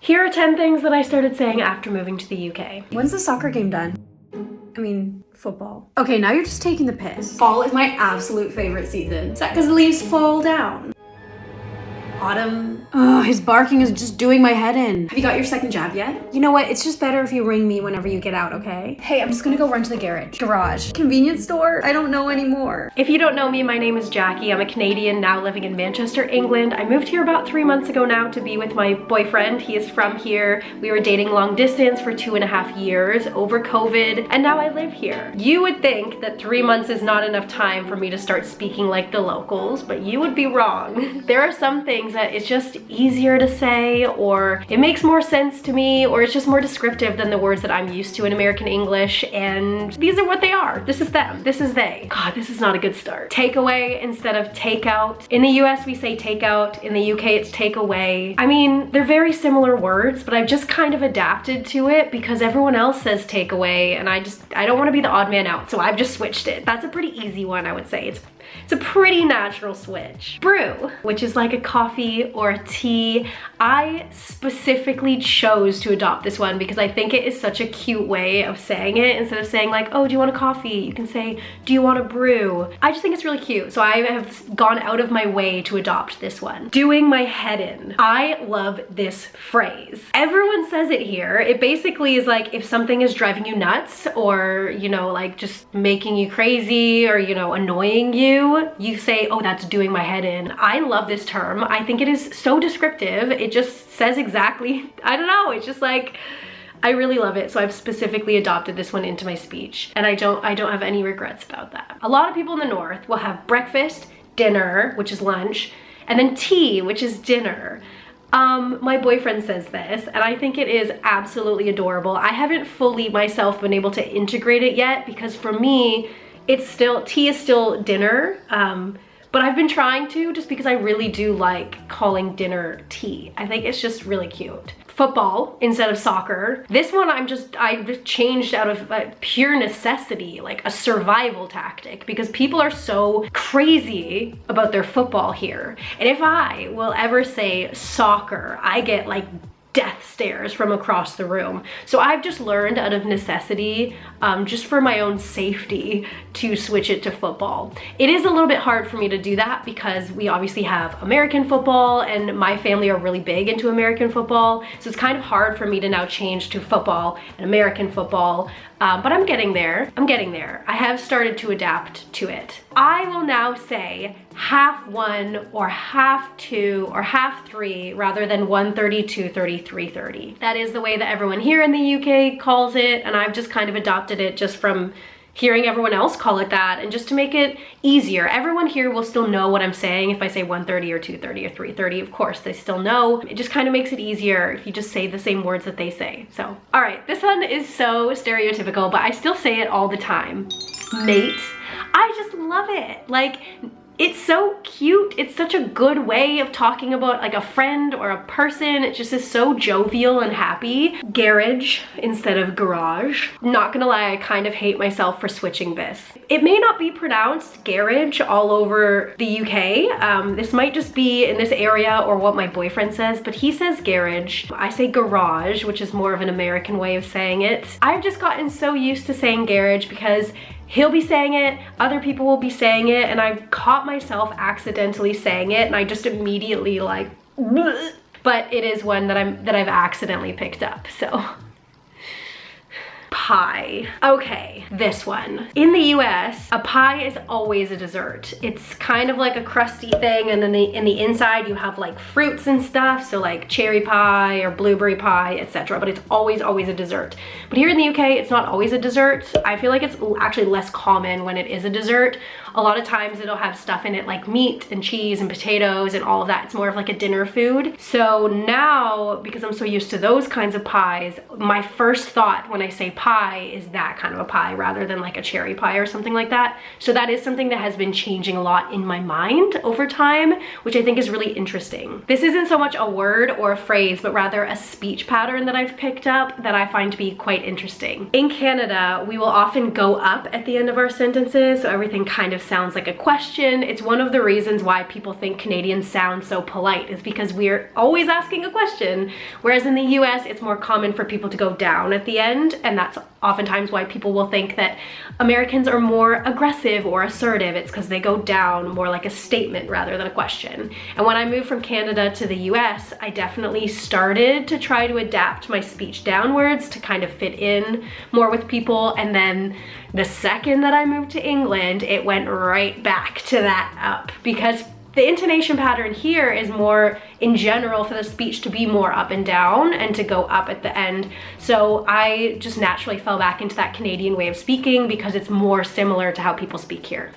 Here are 10 things that I started saying after moving to the UK. When's the soccer game done? I mean, football. Okay, now you're just taking the piss. Fall is my absolute favorite season. Is that because the leaves fall down? Autumn. Ugh, his barking is just doing my head in. Have you got your second jab yet? You know what? It's just better if you ring me whenever you get out, okay? Hey, I'm just gonna go run to the garage. Convenience store? I don't know anymore. If you don't know me, my name is Jackie. I'm a Canadian now living in Manchester, England. I moved here about 3 months ago now to be with my boyfriend. He is from here. We were dating long distance for 2.5 years over COVID, and now I live here. You would think that 3 months is not enough time for me to start speaking like the locals, but you would be wrong. There are some things that it's just easier to say, or it makes more sense to me, or it's just more descriptive than the words that I'm used to in American English, and these are what they are. This is them. This is they. God, this is not a good start. Takeaway instead of takeout. In the US, we say takeout. In the UK, it's takeaway. I mean, they're very similar words, but I've just kind of adapted to it because everyone else says takeaway, and I don't want to be the odd man out, so I've just switched it. That's a pretty easy one, I would say. It's a pretty natural switch. Brew, which is like a coffee or a tea. I specifically chose to adopt this one because I think it is such a cute way of saying it. Instead of saying like, oh, do you want a coffee? You can say, do you want a brew? I just think it's really cute. So I have gone out of my way to adopt this one. Doing my head in. I love this phrase. Everyone says it here. It basically is like if something is driving you nuts or, you know, like just making you crazy or, you know, annoying you say, oh, that's doing my head in. I love this term. I think it is so descriptive. It just says exactly, I don't know, it's just like, I really love it. So I've specifically adopted this one into my speech, and I don't have any regrets about that. A lot of people in the North will have breakfast, dinner, which is lunch, and then tea, which is dinner. My boyfriend says this, and I think it is absolutely adorable. I haven't fully myself been able to integrate it yet because for me, tea is still dinner, but I've been trying to just because I really do like calling dinner tea. I think it's just really cute. Football instead of soccer. This one I just changed out of pure necessity, like a survival tactic, because people are so crazy about their football here. And if I will ever say soccer, I get like death stares from across the room. So I've just learned out of necessity, just for my own safety, to switch it to football. It is a little bit hard for me to do that because we obviously have American football and my family are really big into American football. So it's kind of hard for me to now change to football and American football. But I'm getting there. I have started to adapt to it. I will now say 1/2 or 1/2 or 1/2 rather than 1:30, 2:30, 3:30. That is the way that everyone here in the UK calls it, and I've just kind of adopted it just from hearing everyone else call it that, and just to make it easier. Everyone here will still know what I'm saying if I say 1:30 or 2:30 or 3:30. Of course, they still know. It just kind of makes it easier if you just say the same words that they say. So, all right, this one is so stereotypical, but I still say it all the time. Mate. I just love it. Like, it's so cute. It's such a good way of talking about like a friend or a person. It just is so jovial and happy. Garage instead of garage. Not gonna lie, I kind of hate myself for switching this. It may not be pronounced garage all over the UK. This might just be in this area or what my boyfriend says, but he says garage. I say garage, which is more of an American way of saying it. I've just gotten so used to saying garage because he'll be saying it, other people will be saying it, and I've caught myself accidentally saying it, and I just immediately like, bleh. But it is one that I've accidentally picked up, so. Pie. Okay, this one. In the US, a pie is always a dessert. It's kind of like a crusty thing, and then in the inside you have like fruits and stuff, so like cherry pie or blueberry pie, etc. But it's always a dessert. But here in the UK, it's not always a dessert. I feel like it's actually less common when it is a dessert. A lot of times it'll have stuff in it like meat and cheese and potatoes and all of that. It's more of like a dinner food. So now, because I'm so used to those kinds of pies, my first thought when I say pie is that kind of a pie rather than like a cherry pie or something like that. So that is something that has been changing a lot in my mind over time, which I think is really interesting. This isn't so much a word or a phrase, but rather a speech pattern that I've picked up that I find to be quite interesting. In Canada, we will often go up at the end of our sentences, so everything kind of sounds like a question. It's one of the reasons why people think Canadians sound so polite, is because we're always asking a question. Whereas in the US, it's more common for people to go down at the end, and that's oftentimes why people will think that Americans are more aggressive or assertive. It's because they go down more like a statement rather than a question. And when I moved from Canada to the US, I definitely started to try to adapt my speech downwards to kind of fit in more with people. And then the second that I moved to England, it went right back to that up, because the intonation pattern here is more in general for the speech to be more up and down and to go up at the end. So I just naturally fell back into that Canadian way of speaking because it's more similar to how people speak here.